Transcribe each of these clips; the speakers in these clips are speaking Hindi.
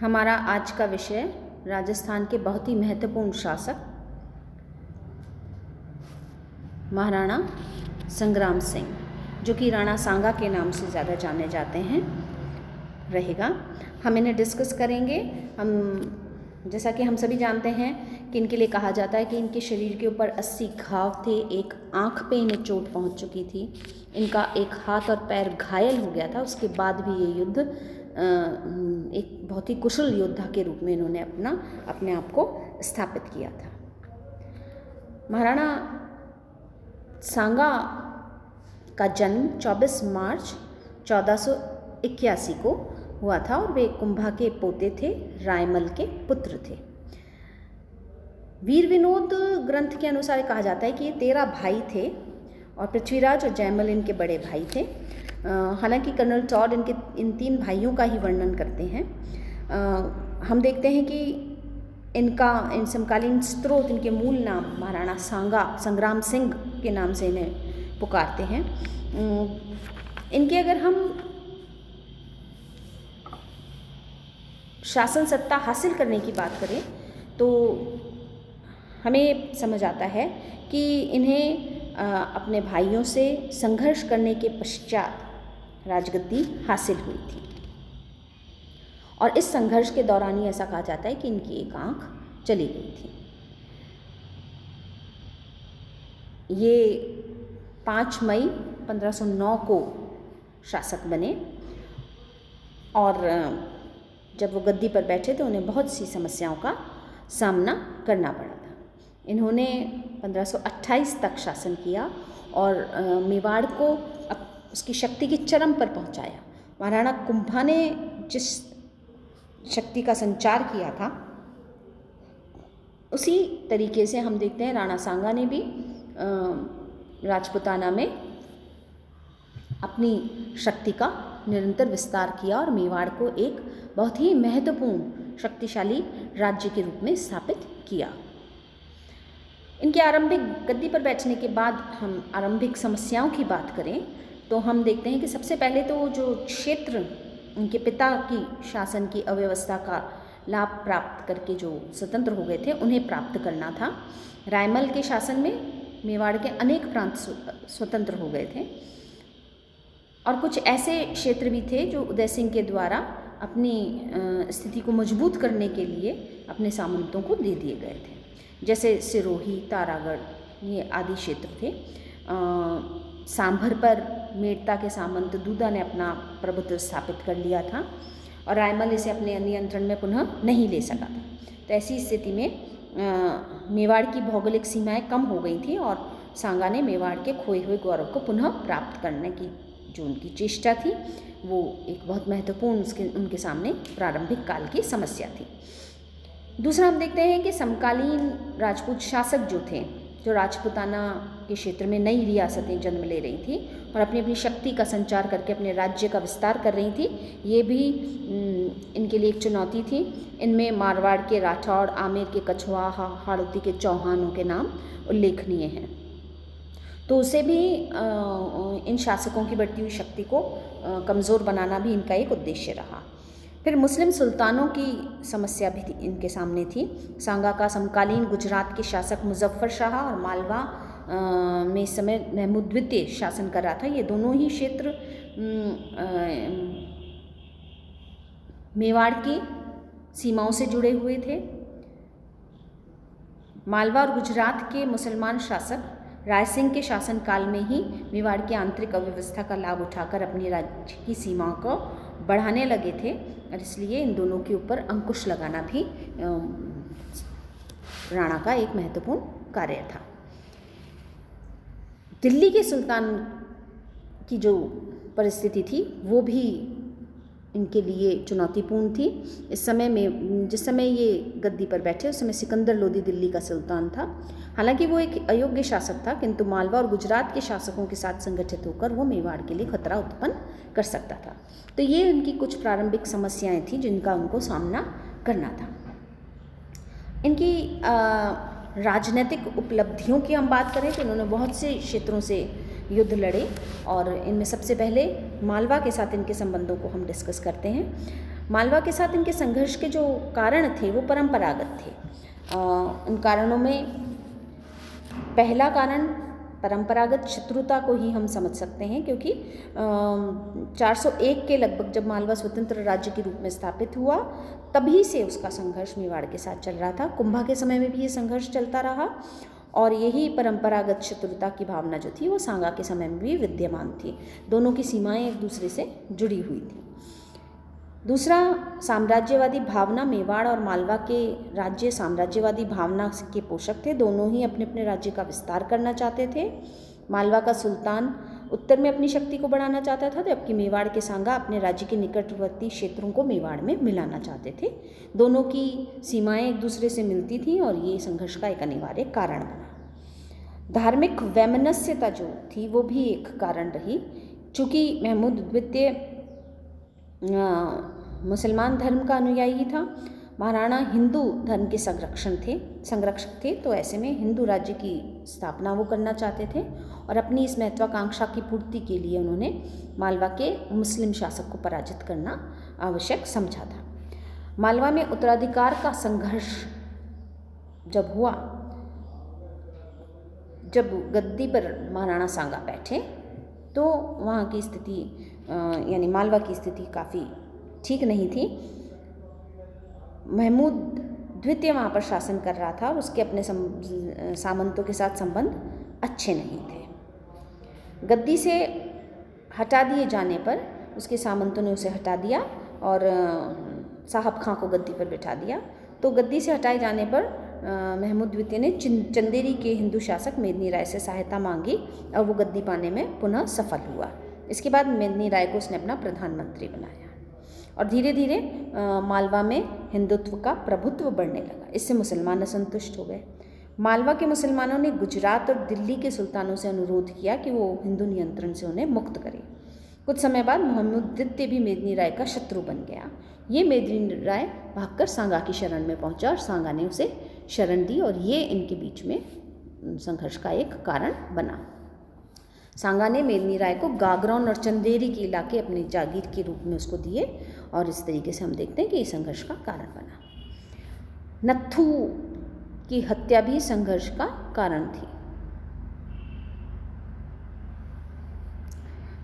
हमारा आज का विषय राजस्थान के बहुत ही महत्वपूर्ण शासक महाराणा संग्राम सिंह, जो कि राणा सांगा के नाम से ज़्यादा जाने जाते हैं, रहेगा। हम इन्हें डिस्कस करेंगे। जैसा कि हम सभी जानते हैं कि इनके लिए कहा जाता है कि इनके शरीर के ऊपर 80 घाव थे, एक आँख पे इन्हें चोट पहुंच चुकी थी, इनका एक हाथ और पैर घायल हो गया था। उसके बाद भी ये युद्ध एक बहुत ही कुशल योद्धा के रूप में इन्होंने अपने आप को स्थापित किया था। महाराणा सांगा का जन्म 24 मार्च 1481 को हुआ था और वे कुंभा के पोते थे, रायमल के पुत्र थे। वीर विनोद ग्रंथ के अनुसार कहा जाता है कि ये 13 भाई थे और पृथ्वीराज और जयमल इनके बड़े भाई थे। हालांकि कर्नल टॉड इन 3 भाइयों का ही वर्णन करते हैं। हम देखते हैं कि इन समकालीन स्रोत इनके मूल नाम महाराणा सांगा संग्राम सिंह के नाम से इन्हें पुकारते हैं। इनके अगर हम शासन सत्ता हासिल करने की बात करें तो हमें समझ आता है कि इन्हें अपने भाइयों से संघर्ष करने के पश्चात राजगद्दी हासिल हुई थी और इस संघर्ष के दौरान ही ऐसा कहा जाता है कि इनकी एक आंख चली गई थी। ये 5 मई 1509 को शासक बने और जब वो गद्दी पर बैठे थे उन्हें बहुत सी समस्याओं का सामना करना पड़ा था। इन्होंने 1528 तक शासन किया और मेवाड़ को उसकी शक्ति की चरम पर पहुंचाया। महाराणा कुंभा ने जिस शक्ति का संचार किया था उसी तरीके से हम देखते हैं राणा सांगा ने भी राजपुताना में अपनी शक्ति का निरंतर विस्तार किया और मेवाड़ को एक बहुत ही महत्वपूर्ण शक्तिशाली राज्य के रूप में स्थापित किया। इनके आरंभिक गद्दी पर बैठने के बाद हम आरंभिक समस्याओं की बात करें तो हम देखते हैं कि सबसे पहले तो जो क्षेत्र उनके पिता की शासन की अव्यवस्था का लाभ प्राप्त करके जो स्वतंत्र हो गए थे उन्हें प्राप्त करना था। रायमल के शासन में मेवाड़ के अनेक प्रांत स्वतंत्र हो गए थे और कुछ ऐसे क्षेत्र भी थे जो उदय सिंह के द्वारा अपनी स्थिति को मजबूत करने के लिए अपने सामंतों को दे दिए गए थे, जैसे सिरोही, तारागढ़, ये आदि क्षेत्र थे। सांभर पर मेड़ता के सामंत दूधा ने अपना प्रभुत्व स्थापित कर लिया था और रायमल इसे अपने नियंत्रण में पुनः नहीं ले सका था। तो ऐसी स्थिति में मेवाड़ की भौगोलिक सीमाएं कम हो गई थी और सांगा ने मेवाड़ के खोए हुए गौरव को पुनः प्राप्त करने की जो उनकी चेष्टा थी वो एक बहुत महत्वपूर्ण उनके सामने प्रारंभिक काल की समस्या थी। दूसरा हम देखते हैं कि समकालीन राजपूत शासक जो थे, जो राजपुताना के क्षेत्र में नई रियासतें जन्म ले रही थी और अपनी अपनी शक्ति का संचार करके अपने राज्य का विस्तार कर रही थी, ये भी इनके लिए एक चुनौती थी। इनमें मारवाड़ के राठौड़, आमेर के कछवा, हाड़ौती के चौहानों के नाम उल्लेखनीय हैं। तो उसे भी इन शासकों की बढ़ती हुई शक्ति को कमज़ोर बनाना भी इनका एक उद्देश्य रहा। फिर मुस्लिम सुल्तानों की समस्या भी इनके सामने थी। सांगा का समकालीन गुजरात के शासक मुजफ्फर शाह और मालवा में इस समय महमूद द्वितीय शासन कर रहा था। ये दोनों ही क्षेत्र मेवाड़ की सीमाओं से जुड़े हुए थे। मालवा और गुजरात के मुसलमान शासक राय सिंह के शासनकाल में ही मेवाड़ की आंतरिक अव्यवस्था का लाभ उठाकर अपनी राज्य की सीमाओं को बढ़ाने लगे थे और इसलिए इन दोनों के ऊपर अंकुश लगाना भी राणा का एक महत्वपूर्ण कार्य था। दिल्ली के सुल्तान की जो परिस्थिति थी वो भी इनके लिए चुनौतीपूर्ण थी। इस समय में जिस समय ये गद्दी पर बैठे उस समय सिकंदर लोदी दिल्ली का सुल्तान था। हालांकि वो एक अयोग्य शासक था, किंतु मालवा और गुजरात के शासकों के साथ संगठित होकर वो मेवाड़ के लिए खतरा उत्पन्न कर सकता था। तो ये उनकी कुछ प्रारंभिक समस्याएं थी जिनका उनको सामना करना था। इनकी राजनीतिक उपलब्धियों की हम बात करें तो इन्होंने बहुत से क्षेत्रों से युद्ध लड़े और इनमें सबसे पहले मालवा के साथ इनके संबंधों को हम डिस्कस करते हैं। मालवा के साथ इनके संघर्ष के जो कारण थे वो परंपरागत थे। उन कारणों में पहला कारण परंपरागत शत्रुता को ही हम समझ सकते हैं, क्योंकि 401 के लगभग जब मालवा स्वतंत्र राज्य के रूप में स्थापित हुआ तभी से उसका संघर्ष मेवाड़ के साथ चल रहा था। कुंभा के समय में भी ये संघर्ष चलता रहा और यही परंपरागत शत्रुता की भावना जो थी वो सांगा के समय में भी विद्यमान थी। दोनों की सीमाएं एक दूसरे से जुड़ी हुई थी। दूसरा, साम्राज्यवादी भावना। मेवाड़ और मालवा के राज्य साम्राज्यवादी भावना के पोषक थे। दोनों ही अपने अपने राज्य का विस्तार करना चाहते थे। मालवा का सुल्तान उत्तर में अपनी शक्ति को बढ़ाना चाहता था, जबकि मेवाड़ के सांगा अपने राज्य के निकटवर्ती क्षेत्रों को मेवाड़ में मिलाना चाहते थे। दोनों की सीमाएं एक दूसरे से मिलती थीं और ये संघर्ष का एक अनिवार्य कारण बना। धार्मिक वैमनस्यता जो थी वो भी एक कारण रही। चूँकि महमूद द्वितीय मुसलमान धर्म का अनुयायी था, महाराणा हिंदू धर्म के संरक्षक थे, तो ऐसे में हिंदू राज्य की स्थापना वो करना चाहते थे और अपनी इस महत्वाकांक्षा की पूर्ति के लिए उन्होंने मालवा के मुस्लिम शासक को पराजित करना आवश्यक समझा था। मालवा में उत्तराधिकार का संघर्ष जब हुआ, जब गद्दी पर महाराणा सांगा बैठे तो वहाँ की स्थिति यानी मालवा की स्थिति काफ़ी ठीक नहीं थी। महमूद द्वितीय वहाँ पर शासन कर रहा था और उसके अपने सामंतों के साथ संबंध अच्छे नहीं थे। गद्दी से हटा दिए जाने पर उसके सामंतों ने उसे हटा दिया और साहब खां को गद्दी पर बिठा दिया। तो गद्दी से हटाए जाने पर महमूद द्वितीय ने चंदेरी के हिंदू शासक मेदिनी राय से सहायता मांगी और वो गद्दी पाने में पुनः सफल हुआ। इसके बाद मेदिनी राय को उसने अपना प्रधानमंत्री बनाया और धीरे धीरे मालवा में हिंदुत्व का प्रभुत्व बढ़ने लगा। इससे मुसलमान असंतुष्ट हो गए। मालवा के मुसलमानों ने गुजरात और दिल्ली के सुल्तानों से अनुरोध किया कि वो हिंदू नियंत्रण से उन्हें मुक्त करें। कुछ समय बाद महमूद द्वितीय भी मेदिनी राय का शत्रु बन गया। ये मेदिनी राय भागकर सांगा की शरण में पहुंचा और सांगा ने उसे शरण दी और ये इनके बीच में संघर्ष का एक कारण बना। सांगा ने मेदिनी राय को गागरौन और चंदेरी के इलाके अपने जागीर के रूप में उसको दिए और इस तरीके से हम देखते हैं कि ये संघर्ष का कारण बना। नत्थू की हत्या भी संघर्ष का कारण थी।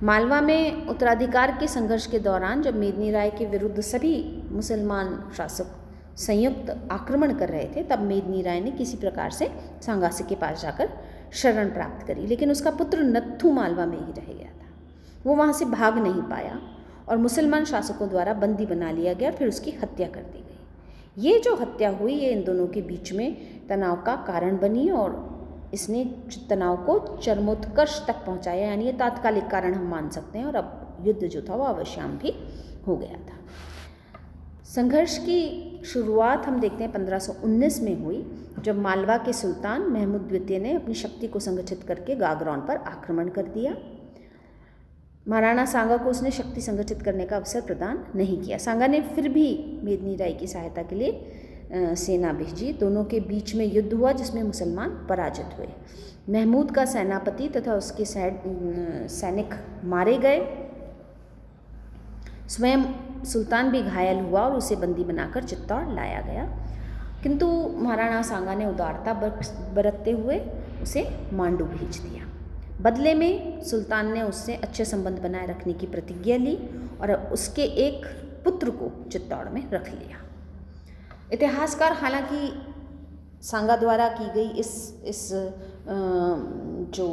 मालवा में उत्तराधिकार के संघर्ष के दौरान जब मेदिनी राय के विरुद्ध सभी मुसलमान शासक संयुक्त आक्रमण कर रहे थे, तब मेदिनी राय ने किसी प्रकार से सांगासी के पास जाकर शरण प्राप्त करी, लेकिन उसका पुत्र नत्थू मालवा में ही रह गया था। वो वहाँ से भाग नहीं पाया और मुसलमान शासकों द्वारा बंदी बना लिया गया और फिर उसकी हत्या कर दी गई। ये जो हत्या हुई ये इन दोनों के बीच में तनाव का कारण बनी और इसने तनाव को चरमोत्कर्ष तक पहुंचाया, यानी ये तात्कालिक कारण हम मान सकते हैं और अब युद्ध जो था वो अवश्याम भी हो गया था। संघर्ष की शुरुआत हम देखते हैं 1519 में हुई, जब मालवा के सुल्तान महमूद द्वितीय ने अपनी शक्ति को संगठित करके गागरौन पर आक्रमण कर दिया। महाराणा सांगा को उसने शक्ति संगठित करने का अवसर प्रदान नहीं किया। सांगा ने फिर भी मेदिनी राय की सहायता के लिए सेना भेजी। दोनों के बीच में युद्ध हुआ जिसमें मुसलमान पराजित हुए। महमूद का सेनापति तथा उसके सैनिक मारे गए। स्वयं सुल्तान भी घायल हुआ और उसे बंदी बनाकर चित्तौड़ लाया गया, किंतु महाराणा सांगा ने उदारता बरतते हुए उसे मांडू भेज दिया। बदले में सुल्तान ने उससे अच्छे संबंध बनाए रखने की प्रतिज्ञा ली और उसके एक पुत्र को चित्तौड़ में रख लिया। इतिहासकार हालांकि सांगा द्वारा की गई इस जो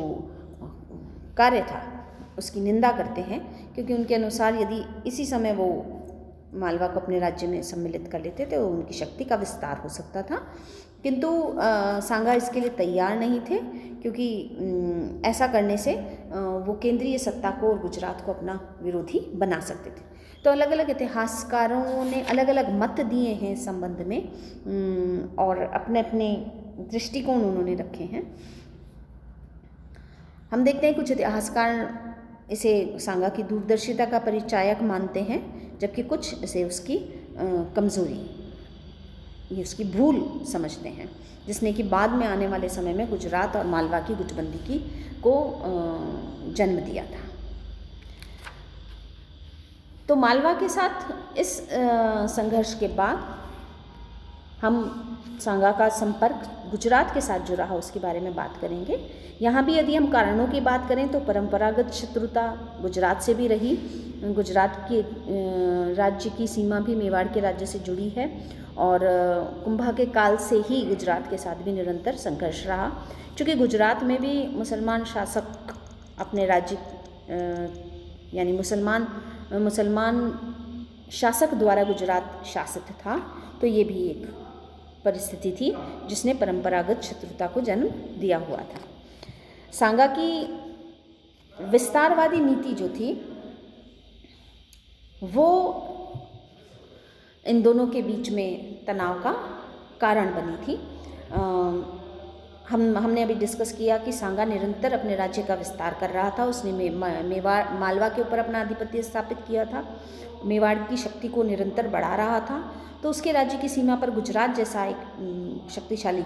कार्य था उसकी निंदा करते हैं, क्योंकि उनके अनुसार यदि इसी समय वो मालवा को अपने राज्य में सम्मिलित कर लेते तो उनकी शक्ति का विस्तार हो सकता था, किंतु सांगा इसके लिए तैयार नहीं थे, क्योंकि ऐसा करने से वो केंद्रीय सत्ता को और गुजरात को अपना विरोधी बना सकते थे। तो अलग अलग इतिहासकारों ने अलग अलग मत दिए हैं इस संबंध में और अपने अपने दृष्टिकोण उन्होंने रखे हैं। हम देखते हैं कुछ इतिहासकार इसे सांगा की दूरदर्शिता का परिचायक मानते हैं, जबकि कुछ इसे उसकी कमज़ोरी, ये उसकी भूल समझते हैं, जिसने कि बाद में आने वाले समय में गुजरात और मालवा की गुटबंदी को जन्म दिया था। तो मालवा के साथ इस संघर्ष के बाद हम सांगा का संपर्क गुजरात के साथ जो रहा उसके बारे में बात करेंगे। यहाँ भी यदि हम कारणों की बात करें तो परंपरागत शत्रुता गुजरात से भी रही। गुजरात के राज्य की सीमा भी मेवाड़ के राज्य से जुड़ी है और कुंभा के काल से ही गुजरात के साथ भी निरंतर संघर्ष रहा। चूँकि गुजरात में भी मुसलमान शासक अपने राज्य यानी मुसलमान शासक द्वारा गुजरात शासित था, तो ये भी एक परिस्थिति थी जिसने परंपरागत शत्रुता को जन्म दिया हुआ था। सांगा की विस्तारवादी नीति जो थी वो इन दोनों के बीच में तनाव का कारण बनी थी। हमने अभी डिस्कस किया कि सांगा निरंतर अपने राज्य का विस्तार कर रहा था। उसने मालवा के ऊपर अपना आधिपत्य स्थापित किया था, मेवाड़ की शक्ति को निरंतर बढ़ा रहा था। तो उसके राज्य की सीमा पर गुजरात जैसा एक शक्तिशाली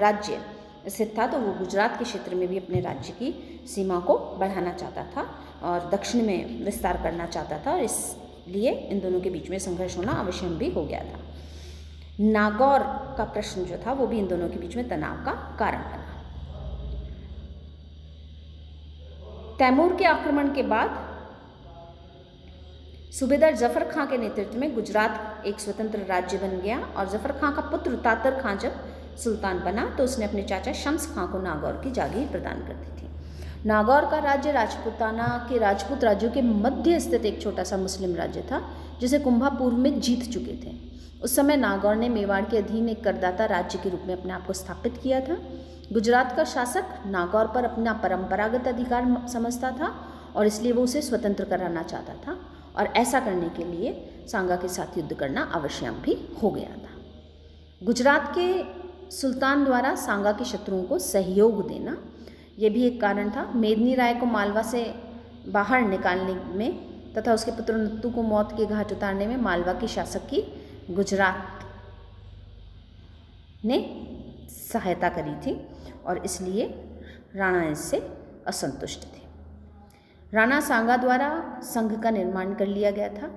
राज्य स्थित था, तो वो गुजरात के क्षेत्र में भी अपने राज्य की सीमा को बढ़ाना चाहता था और दक्षिण में विस्तार करना चाहता था। इसलिए इन दोनों के बीच में संघर्ष होना अवश्य भी हो गया था। नागौर का प्रश्न जो था वो भी इन दोनों के बीच में तनाव का कारण बना। तैमूर के आक्रमण के बाद सूबेदार जफर खां के नेतृत्व में गुजरात एक स्वतंत्र राज्य बन गया और जफर खां का पुत्र तातर खां जब सुल्तान बना तो उसने अपने चाचा शम्स खां को नागौर की जागीर प्रदान कर दी थी। नागौर का राज्य राजपूताना के राजपूत राज्यों के मध्य स्थित एक छोटा सा मुस्लिम राज्य था जिसे कुंभा पूर्व में जीत चुके थे। उस समय नागौर ने मेवाड़ के अधीन एक करदाता राज्य के रूप में अपने आप को स्थापित किया था। गुजरात का शासक नागौर पर अपना परंपरागत अधिकार समझता था और इसलिए वो उसे स्वतंत्र कराना चाहता था और ऐसा करने के लिए सांगा के साथ युद्ध करना आवश्यक भी हो गया था। गुजरात के सुल्तान द्वारा सांगा के शत्रुओं को सहयोग देना यह भी एक कारण था। मेदिनी राय को मालवा से बाहर निकालने में तथा उसके पुत्र नत्तू को मौत के घाट उतारने में मालवा के शासक की गुजरात ने सहायता करी थी और इसलिए राणा इससे असंतुष्ट थे। राणा सांगा द्वारा संघ का निर्माण कर लिया गया था।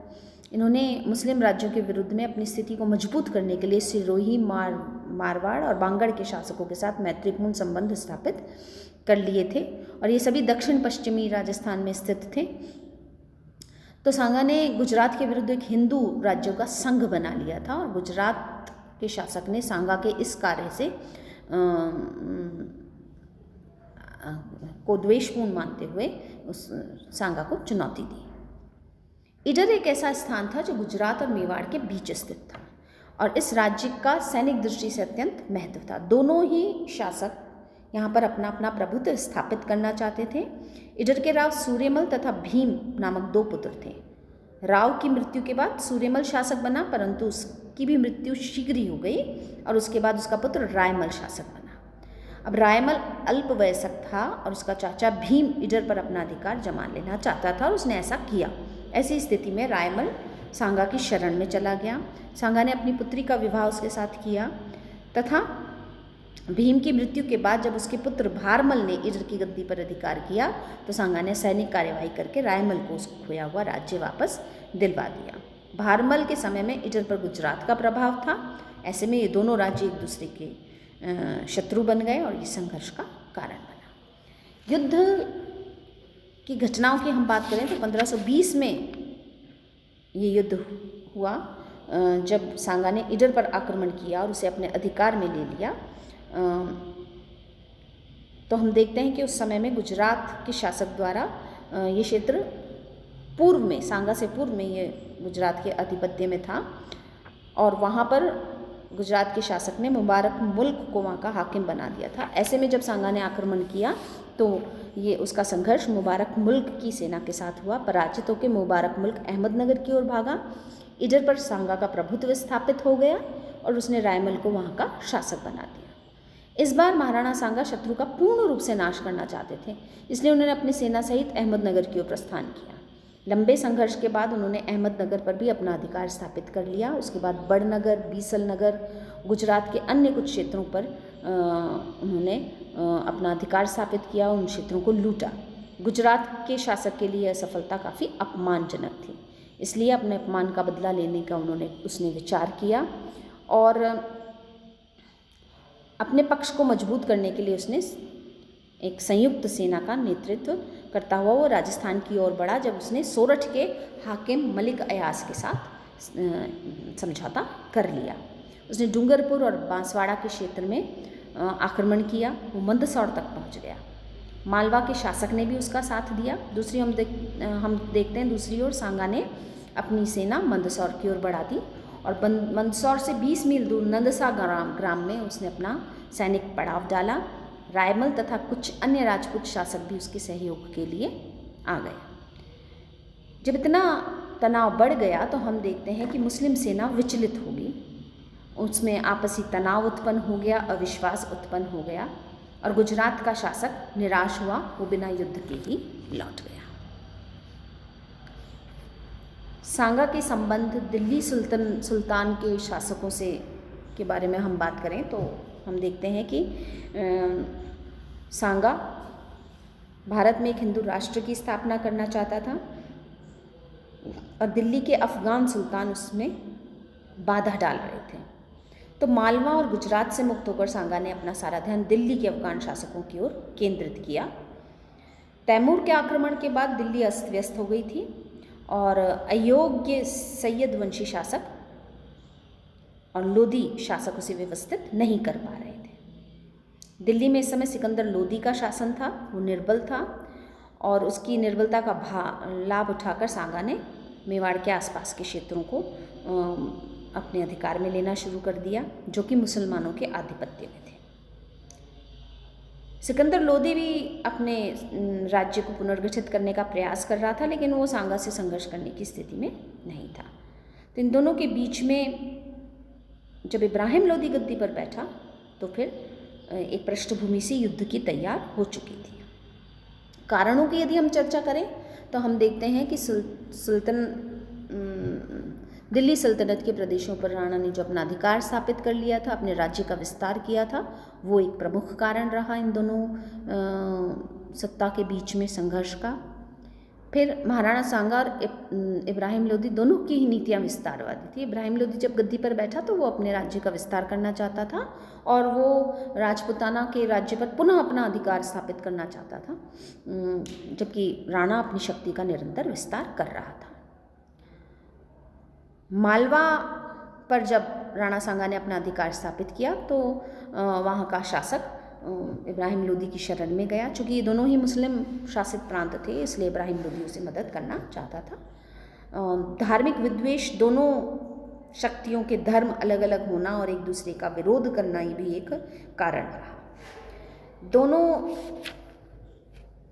इन्होंने मुस्लिम राज्यों के विरुद्ध में अपनी स्थिति को मजबूत करने के लिए सिरोही, मारवाड़ और बांगड़ के शासकों के साथ मैत्रीपूर्ण संबंध स्थापित कर लिए थे और ये सभी दक्षिण पश्चिमी राजस्थान में स्थित थे। तो सांगा ने गुजरात के विरुद्ध एक हिंदू राज्यों का संघ बना लिया था और गुजरात के शासक ने सांगा के इस कार्य से को द्वेषपूर्ण मानते हुए उस सांगा को चुनौती दी। ईडर एक ऐसा स्थान था जो गुजरात और मेवाड़ के बीच स्थित था और इस राज्य का सैनिक दृष्टि से अत्यंत महत्व था। दोनों ही शासक यहाँ पर अपना अपना प्रभुत्व स्थापित करना चाहते थे। ईडर के राव सूर्यमल तथा भीम नामक दो पुत्र थे। राव की मृत्यु के बाद सूर्यमल शासक बना, परंतु उसकी भी मृत्यु शीघ्र ही हो गई और उसके बाद उसका पुत्र रायमल शासक बना। अब रायमल अल्पवयस्क था और उसका चाचा भीम ईडर पर अपना अधिकार जमा लेना चाहता था और उसने ऐसा किया। ऐसी स्थिति में रायमल सांगा की शरण में चला गया। सांगा ने अपनी पुत्री का विवाह उसके साथ किया तथा भीम की मृत्यु के बाद जब उसके पुत्र भारमल ने ईडर की गद्दी पर अधिकार किया तो सांगा ने सैनिक कार्यवाही करके रायमल को उसको खोया हुआ राज्य वापस दिलवा दिया। भारमल के समय में ईडर पर गुजरात का प्रभाव था। ऐसे में ये दोनों राज्य एक दूसरे के शत्रु बन गए और ये संघर्ष का कारण बना। युद्ध की घटनाओं की हम बात करें तो 1520 में ये युद्ध हुआ जब सांगा ने ईडर पर आक्रमण किया और उसे अपने अधिकार में ले लिया। तो हम देखते हैं कि उस समय में गुजरात के शासक द्वारा ये क्षेत्र पूर्व में, सांगा से पूर्व में ये गुजरात के आधिपत्य में था और वहाँ पर गुजरात के शासक ने मुबारक मुल्क को वहाँ का हाकिम बना दिया था। ऐसे में जब सांगा ने आक्रमण किया तो ये उसका संघर्ष मुबारक मुल्क की सेना के साथ हुआ। पराजित होकर मुबारक मुल्क अहमदनगर की ओर भागा। ईडर पर सांगा का प्रभुत्व स्थापित हो गया और उसने रायमल को वहाँ का शासक बना दिया। इस बार महाराणा सांगा शत्रु का पूर्ण रूप से नाश करना चाहते थे, इसलिए उन्होंने अपनी सेना सहित अहमदनगर की ओर प्रस्थान किया। लंबे संघर्ष के बाद उन्होंने अहमदनगर पर भी अपना अधिकार स्थापित कर लिया। उसके बाद बड़नगर, बीसल नगर, गुजरात के अन्य कुछ क्षेत्रों पर उन्होंने अपना अधिकार स्थापित किया, उन क्षेत्रों को लूटा। गुजरात के शासक के लिए यह सफलता काफ़ी अपमानजनक थी। इसलिए अपने अपमान का बदला लेने का उसने विचार किया और अपने पक्ष को मजबूत करने के लिए उसने एक संयुक्त सेना का नेतृत्व करता हुआ वो राजस्थान की ओर बढ़ा, जब उसने सोरठ के हाकिम मलिक अयाज के साथ समझौता कर लिया। उसने डूंगरपुर और बांसवाड़ा के क्षेत्र में आक्रमण किया। वो मंदसौर तक पहुंच गया। मालवा के शासक ने भी उसका साथ दिया। दूसरी हम देखते हैं दूसरी ओर सांगा ने अपनी सेना मंदसौर की ओर बढ़ा दी और मंदसौर से 20 मील दूर नंदसा ग्राम में उसने अपना सैनिक पड़ाव डाला। रायमल तथा कुछ अन्य राजपूत शासक भी उसके सहयोग के लिए आ गए। जब इतना तनाव बढ़ गया तो हम देखते हैं कि मुस्लिम सेना विचलित हो गई, उसमें आपसी तनाव उत्पन्न हो गया, अविश्वास उत्पन्न हो गया और गुजरात का शासक निराश हुआ, वो बिना युद्ध के ही लौट गया। सांगा के संबंध दिल्ली सुल्तान के शासकों से के बारे में हम बात करें तो हम देखते हैं कि सांगा भारत में एक हिंदू राष्ट्र की स्थापना करना चाहता था और दिल्ली के अफगान सुल्तान उसमें बाधा डाल रहे थे। तो मालवा और गुजरात से मुक्त होकर सांगा ने अपना सारा ध्यान दिल्ली के अफगान शासकों की ओर केंद्रित किया। तैमूर के आक्रमण के बाद दिल्ली अस्त व्यस्त हो गई थी और अयोग्य सैयद वंशी शासक और लोदी शासक उसे व्यवस्थित नहीं कर पा रहे थे। दिल्ली में इस समय सिकंदर लोदी का शासन था, वो निर्बल था और उसकी निर्बलता का लाभ उठाकर सांगा ने मेवाड़ के आसपास के क्षेत्रों को अपने अधिकार में लेना शुरू कर दिया, जो कि मुसलमानों के आधिपत्य में थे। सिकंदर लोदी भी अपने राज्य को पुनर्गठित करने का प्रयास कर रहा था, लेकिन वो सांगा से संघर्ष करने की स्थिति में नहीं था। तो इन दोनों के बीच में जब इब्राहिम लोदी गद्दी पर बैठा तो फिर एक पृष्ठभूमि से युद्ध की तैयार हो चुकी थी। कारणों की यदि हम चर्चा करें तो हम देखते हैं कि दिल्ली सल्तनत के प्रदेशों पर राणा ने जो अपना अधिकार स्थापित कर लिया था, अपने राज्य का विस्तार किया था, वो एक प्रमुख कारण रहा इन दोनों सत्ता के बीच में संघर्ष का। फिर महाराणा सांगा और इब्राहिम लोदी दोनों की ही नीतियाँ विस्तारवादी थी। इब्राहिम लोदी जब गद्दी पर बैठा तो वो अपने राज्य का विस्तार करना चाहता था और वो राजपूताना के राज्य पर पुनः अपना अधिकार स्थापित करना चाहता था, जबकि राणा अपनी शक्ति का निरंतर विस्तार कर रहा था। मालवा पर जब राणा सांगा ने अपना अधिकार स्थापित किया तो वहाँ का शासक इब्राहिम लोदी की शरण में गया। चूँकि ये दोनों ही मुस्लिम शासित प्रांत थे, इसलिए इब्राहिम लोदी उसे मदद करना चाहता था। धार्मिक विद्वेष, दोनों शक्तियों के धर्म अलग अलग होना और एक दूसरे का विरोध करना ही भी एक कारण रहा। दोनों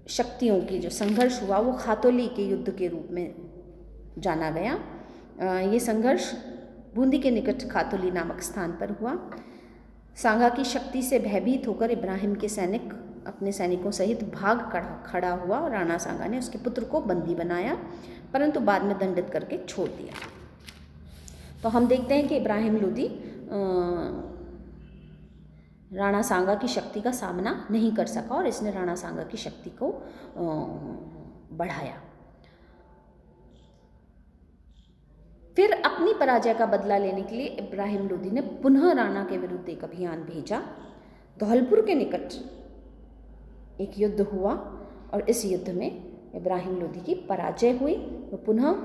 शक्तियों की जो संघर्ष हुआ वो खातोली के युद्ध के रूप में जाना गया। ये संघर्ष बूंदी के निकट खातोली नामक स्थान पर हुआ। सांगा की शक्ति से भयभीत होकर इब्राहिम के सैनिक अपने सैनिकों सहित भाग खड़ा हुआ और राणा सांगा ने उसके पुत्र को बंदी बनाया, परंतु बाद में दंडित करके छोड़ दिया। तो हम देखते हैं कि इब्राहिम लोदी राणा सांगा की शक्ति का सामना नहीं कर सका और इसने राणा सांगा की शक्ति को बढ़ाया। फिर अपनी पराजय का बदला लेने के लिए इब्राहिम लोदी ने पुनः राणा के विरुद्ध एक अभियान भेजा। धौलपुर के निकट एक युद्ध हुआ और इस युद्ध में इब्राहिम लोदी की पराजय हुई। वो पुनः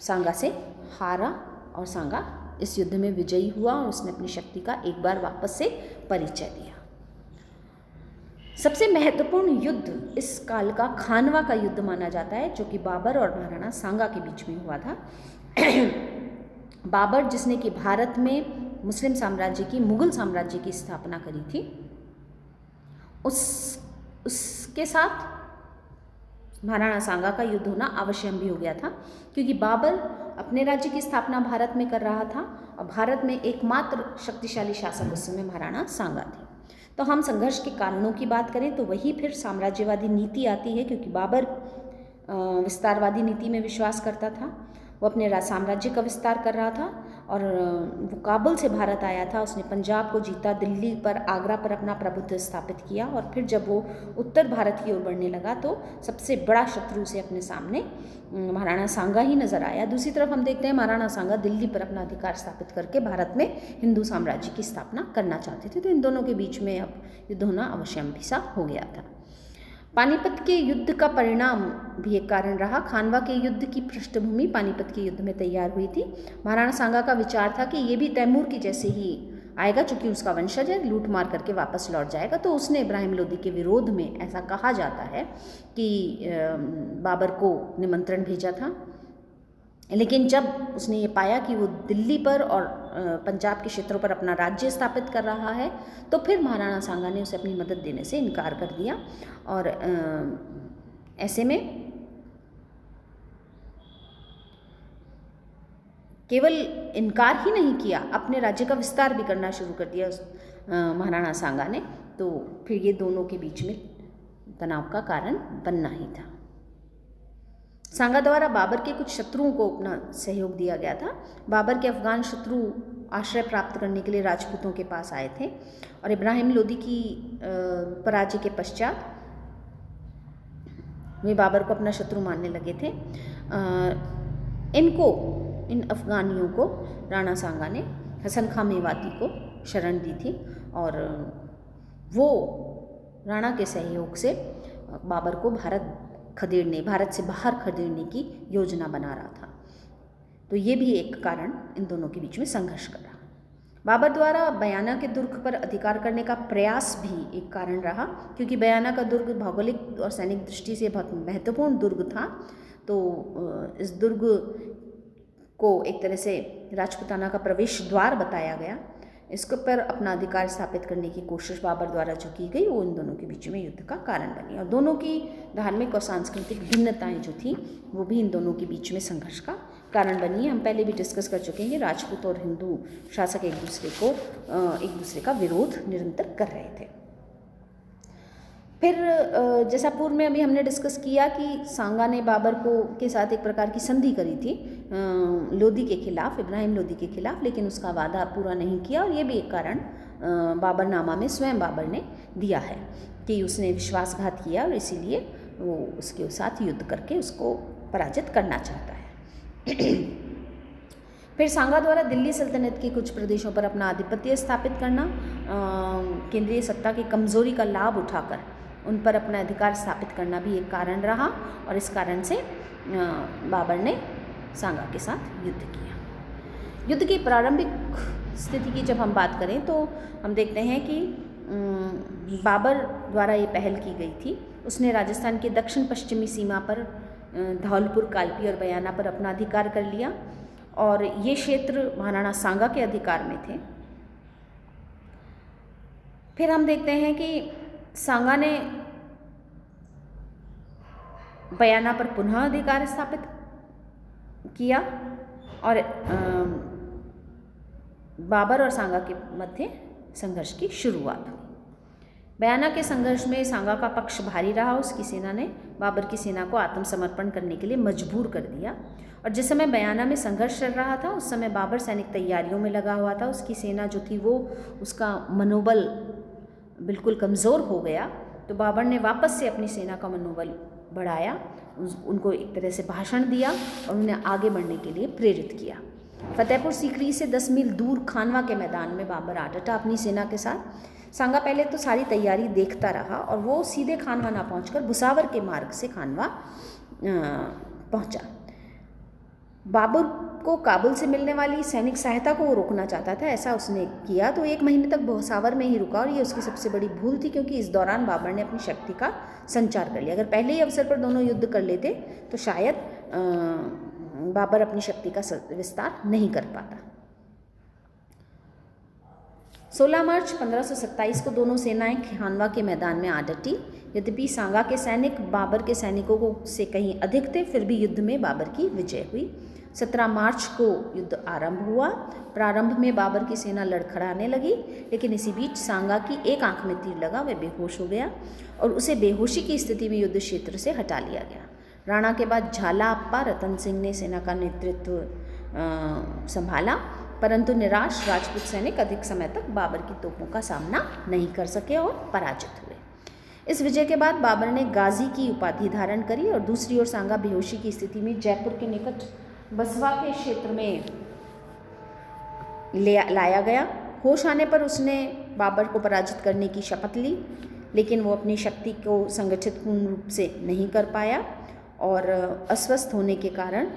सांगा से हारा और सांगा इस युद्ध में विजयी हुआ और उसने अपनी शक्ति का एक बार वापस से परिचय दिया। सबसे महत्वपूर्ण युद्ध इस काल का खानवा का युद्ध माना जाता है, जो कि बाबर और महाराणा सांगा के बीच में हुआ था। बाबर, जिसने कि भारत में मुस्लिम साम्राज्य की, मुगल साम्राज्य की स्थापना करी थी, उसके साथ महाराणा सांगा का युद्ध होना आवश्यक भी हो गया था, क्योंकि बाबर अपने राज्य की स्थापना भारत में कर रहा था और भारत में एकमात्र शक्तिशाली शासक उस समय महाराणा सांगा थे। तो हम संघर्ष के कारणों की बात करें तो वही फिर साम्राज्यवादी नीति आती है, क्योंकि बाबर विस्तारवादी नीति में विश्वास करता था। वो अपने साम्राज्य का विस्तार कर रहा था और वो काबुल से भारत आया था। उसने पंजाब को जीता, दिल्ली पर, आगरा पर अपना प्रभुत्व स्थापित किया और फिर जब वो उत्तर भारत की ओर बढ़ने लगा तो सबसे बड़ा शत्रु उसे अपने सामने महाराणा सांगा ही नज़र आया। दूसरी तरफ हम देखते हैं महाराणा सांगा दिल्ली पर अपना अधिकार स्थापित करके भारत में हिंदू साम्राज्य की स्थापना करना चाहते थे। तो इन दोनों के बीच में अब युद्ध होना अवश्यम्भी सा हो गया था। पानीपत के युद्ध का परिणाम भी एक कारण रहा। खानवा के युद्ध की पृष्ठभूमि पानीपत के युद्ध में तैयार हुई थी। महाराणा सांगा का विचार था कि ये भी तैमूर की जैसे ही आएगा, चूंकि उसका वंशज है, लूट मार करके वापस लौट जाएगा। तो उसने इब्राहिम लोदी के विरोध में, ऐसा कहा जाता है कि बाबर को निमंत्रण भेजा था, लेकिन जब उसने ये पाया कि वो दिल्ली पर और पंजाब के क्षेत्रों पर अपना राज्य स्थापित कर रहा है तो फिर महाराणा सांगा ने उसे अपनी मदद देने से इनकार कर दिया। और ऐसे में केवल इनकार ही नहीं किया, अपने राज्य का विस्तार भी करना शुरू कर दिया महाराणा सांगा ने। तो फिर ये दोनों के बीच में तनाव का कारण बनना ही था। सांगा द्वारा बाबर के कुछ शत्रुओं को अपना सहयोग दिया गया था। बाबर के अफगान शत्रु आश्रय प्राप्त करने के लिए राजपूतों के पास आए थे और इब्राहिम लोदी की पराजय के पश्चात वे बाबर को अपना शत्रु मानने लगे थे। इन अफगानियों को राणा सांगा ने हसन खां मेवाती को शरण दी थी और वो राणा के सहयोग से बाबर को भारत से बाहर खदेड़ने की योजना बना रहा था। तो ये भी एक कारण इन दोनों के बीच में संघर्ष कर रहा। बाबर द्वारा बयाना के दुर्ग पर अधिकार करने का प्रयास भी एक कारण रहा, क्योंकि बयाना का दुर्ग भौगोलिक और सैनिक दृष्टि से बहुत महत्वपूर्ण दुर्ग था। तो इस दुर्ग को एक तरह से राजपूताना का प्रवेश द्वार बताया गया। इसके पर अपना अधिकार स्थापित करने की कोशिश बाबर द्वारा जो की गई वो इन दोनों के बीच में युद्ध का कारण बनी और दोनों की धार्मिक और सांस्कृतिक भिन्नताएं जो थी वो भी इन दोनों के बीच में संघर्ष का कारण बनी है। हम पहले भी डिस्कस कर चुके हैं कि राजपूत और हिंदू शासक एक दूसरे का विरोध निरंतर कर रहे थे। फिर जैसा पूर्व में अभी हमने डिस्कस किया कि सांगा ने बाबर के साथ एक प्रकार की संधि करी थी लोदी के खिलाफ, इब्राहिम लोदी के खिलाफ, लेकिन उसका वादा पूरा नहीं किया और ये भी एक कारण बाबरनामा में स्वयं बाबर ने दिया है कि उसने विश्वासघात किया और इसीलिए वो उसके साथ युद्ध करके उसको पराजित करना चाहता है। फिर सांगा द्वारा दिल्ली सल्तनत के कुछ प्रदेशों पर अपना आधिपत्य स्थापित करना, केंद्रीय सत्ता की कमजोरी का लाभ उठाकर उन पर अपना अधिकार स्थापित करना भी एक कारण रहा और इस कारण से बाबर ने सांगा के साथ युद्ध किया। युद्ध की प्रारंभिक स्थिति की जब हम बात करें तो हम देखते हैं कि बाबर द्वारा ये पहल की गई थी। उसने राजस्थान के दक्षिण पश्चिमी सीमा पर धौलपुर, कालपी और बयाना पर अपना अधिकार कर लिया और ये क्षेत्र महाराणा सांगा के अधिकार में थे। फिर हम देखते हैं कि सांगा ने बयाना पर पुनः अधिकार स्थापित किया और बाबर और सांगा के मध्य संघर्ष की शुरुआत हुई। बयाना के संघर्ष में सांगा का पक्ष भारी रहा। उसकी सेना ने बाबर की सेना को आत्मसमर्पण करने के लिए मजबूर कर दिया और जिस समय बयाना में संघर्ष चल रहा था उस समय बाबर सैनिक तैयारियों में लगा हुआ था। उसकी सेना जो थी वो उसका मनोबल बिल्कुल कमज़ोर हो गया। तो बाबर ने वापस से अपनी सेना का मनोबल बढ़ाया, उनको एक तरह से भाषण दिया और उन्हें आगे बढ़ने के लिए प्रेरित किया। फतेहपुर सीकरी से 10 मील दूर खानवा के मैदान में बाबर आ डटा अपनी सेना के साथ। सांगा पहले तो सारी तैयारी देखता रहा और वो सीधे खानवा ना पहुंचकर भुसावर के मार्ग से खानवा पहुंचा। बाबर को काबुल से मिलने वाली सैनिक सहायता को वो रोकना चाहता था, ऐसा उसने किया। तो 1 महीने तक भुसावर में ही रुका और ये उसकी सबसे बड़ी भूल थी, क्योंकि इस दौरान बाबर ने अपनी शक्ति का संचार कर लिया। अगर पहले ही अवसर पर दोनों युद्ध कर लेते तो शायद बाबर अपनी शक्ति का विस्तार नहीं कर पाता। 16 मार्च 1527 को दोनों सेनाएं खानवा के मैदान में आ डटी। यद्यपि सांगा के सैनिक बाबर के सैनिकों को से कहीं अधिक थे, फिर भी युद्ध में बाबर की विजय हुई। 17 मार्च को युद्ध आरंभ हुआ। प्रारंभ में बाबर की सेना लड़खड़ाने लगी, लेकिन इसी बीच सांगा की एक आंख में तीर लगा, वह बेहोश हो गया और उसे बेहोशी की स्थिति में युद्ध क्षेत्र से हटा लिया गया। राणा के बाद झाला अप्पा रतन सिंह ने सेना का नेतृत्व संभाला परंतु निराश राजपूत सैनिक अधिक समय तक बाबर की तोपों का सामना नहीं कर सके और पराजित हुए। इस विजय के बाद बाबर ने गाजी की उपाधि धारण करी और दूसरी ओर सांगा बेहोशी की स्थिति में जयपुर के निकट बसवा के क्षेत्र में लाया गया। होश आने पर उसने बाबर को पराजित करने की शपथ ली, लेकिन वो अपनी शक्ति को संगठित पूर्ण रूप से नहीं कर पाया और अस्वस्थ होने के कारण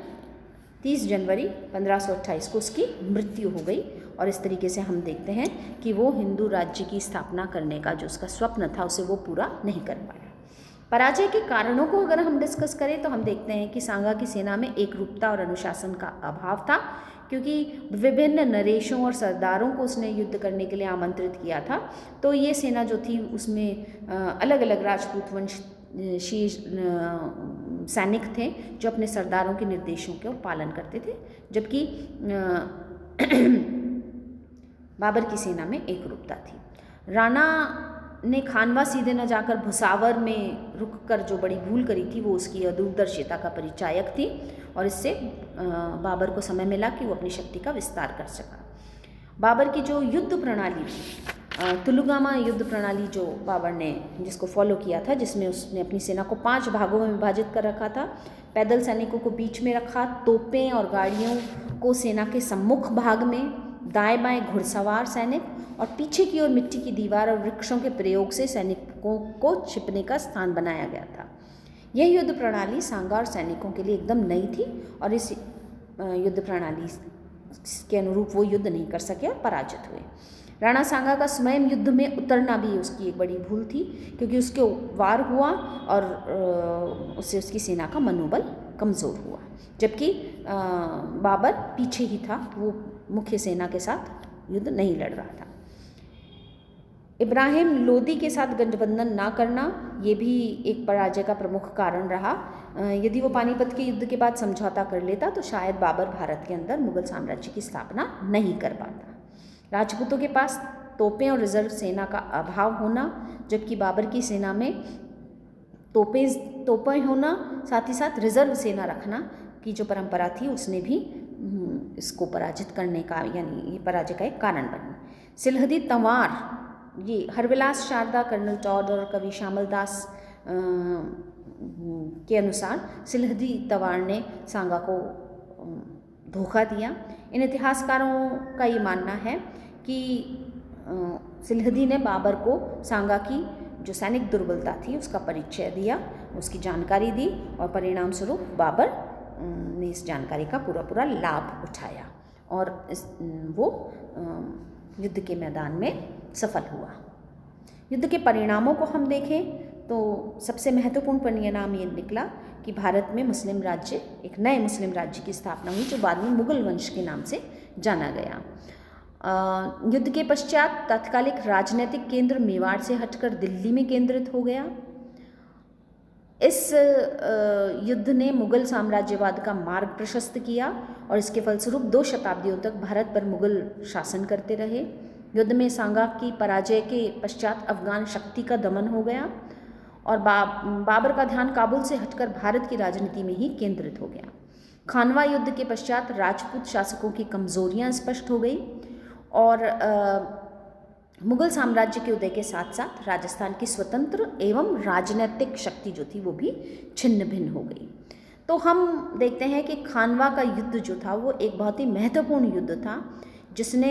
30 जनवरी 1528 को उसकी मृत्यु हो गई। और इस तरीके से हम देखते हैं कि वो हिंदू राज्य की स्थापना करने का जो उसका स्वप्न था उसे वो पूरा नहीं कर पाया। पराजय के कारणों को अगर हम डिस्कस करें तो हम देखते हैं कि सांगा की सेना में एकरूपता और अनुशासन का अभाव था, क्योंकि विभिन्न नरेशों और सरदारों को उसने युद्ध करने के लिए आमंत्रित किया था। तो ये सेना जो थी उसमें अलग अलग राजपूत वंशीय सैनिक थे जो अपने सरदारों के निर्देशों का पालन करते थे, जबकि बाबर की सेना में एकरूपता थी। राणा ने खानवा सीधे न जाकर भुसावर में रुककर जो बड़ी भूल करी थी वो उसकी अदूरदर्शिता का परिचायक थी और इससे बाबर को समय मिला कि वो अपनी शक्ति का विस्तार कर सका। बाबर की जो युद्ध प्रणाली थी, तुलुगामा युद्ध प्रणाली जो बाबर ने जिसको फॉलो किया था, जिसमें उसने अपनी सेना को 5 भागों में विभाजित कर रखा था। पैदल सैनिकों को बीच में रखा, तोपें और गाड़ियों को सेना के सम्मुख भाग में, दाएं बाएं घुड़सवार सैनिक और पीछे की ओर मिट्टी की दीवार और वृक्षों के प्रयोग से सैनिकों को छिपने का स्थान बनाया गया था। यह युद्ध प्रणाली सांगा और सैनिकों के लिए एकदम नई थी और इस युद्ध प्रणाली के अनुरूप वो युद्ध नहीं कर सके और पराजित हुए। राणा सांगा का स्वयं युद्ध में उतरना भी उसकी एक बड़ी भूल थी, क्योंकि उसके वार हुआ और उससे उसकी सेना का मनोबल कमज़ोर हुआ, जबकि बाबर पीछे ही था, वो मुख्य सेना के साथ युद्ध नहीं लड़ रहा था। इब्राहिम लोदी के साथ गठबंधन ना करना ये भी एक पराजय का प्रमुख कारण रहा। यदि वो पानीपत के युद्ध के बाद समझौता कर लेता तो शायद बाबर भारत के अंदर मुगल साम्राज्य की स्थापना नहीं कर पाता। राजपूतों के पास तोपें और रिजर्व सेना का अभाव होना, जबकि बाबर की सेना में तोपें होना, साथ ही साथ रिजर्व सेना रखना की जो परंपरा थी उसने भी इसको पराजित करने का यानी ये पराजय का एक कारण बना। सिलहदी तंवार, ये हरविलास शारदा, कर्नल टॉड और कवि श्यामल दास के अनुसार सिलहदी तंवार ने सांगा को धोखा दिया। इन इतिहासकारों का ये मानना है कि सिलहदी ने बाबर को सांगा की जो सैनिक दुर्बलता थी उसका परिचय दिया, उसकी जानकारी दी और परिणाम स्वरूप बाबर ने इस जानकारी का पूरा लाभ उठाया और वो युद्ध के मैदान में सफल हुआ। युद्ध के परिणामों को हम देखें तो सबसे महत्वपूर्ण परिणाम ये निकला कि भारत में मुस्लिम राज्य, एक नए मुस्लिम राज्य की स्थापना हुई जो बाद में मुगल वंश के नाम से जाना गया। युद्ध के पश्चात तात्कालिक राजनीतिक केंद्र मेवाड़ से हटकर दिल्ली में केंद्रित हो गया। इस युद्ध ने मुगल साम्राज्यवाद का मार्ग प्रशस्त किया और इसके फलस्वरूप 2 शताब्दियों तक भारत पर मुगल शासन करते रहे। युद्ध में सांगा की पराजय के पश्चात अफगान शक्ति का दमन हो गया और बाबर का ध्यान काबुल से हटकर भारत की राजनीति में ही केंद्रित हो गया। खानवा युद्ध के पश्चात राजपूत शासकों की कमजोरियां स्पष्ट हो गई और मुगल साम्राज्य के उदय के साथ साथ राजस्थान की स्वतंत्र एवं राजनीतिक शक्ति जो थी वो भी छिन्न भिन्न हो गई। तो हम देखते हैं कि खानवा का युद्ध जो था वो एक बहुत ही महत्वपूर्ण युद्ध था जिसने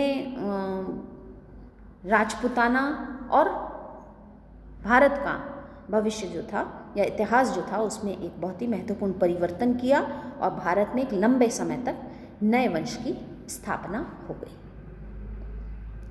राजपूताना और भारत का भविष्य जो था या इतिहास जो था उसमें एक बहुत ही महत्वपूर्ण परिवर्तन किया और भारत में एक लंबे समय तक नए वंश की स्थापना हो गई।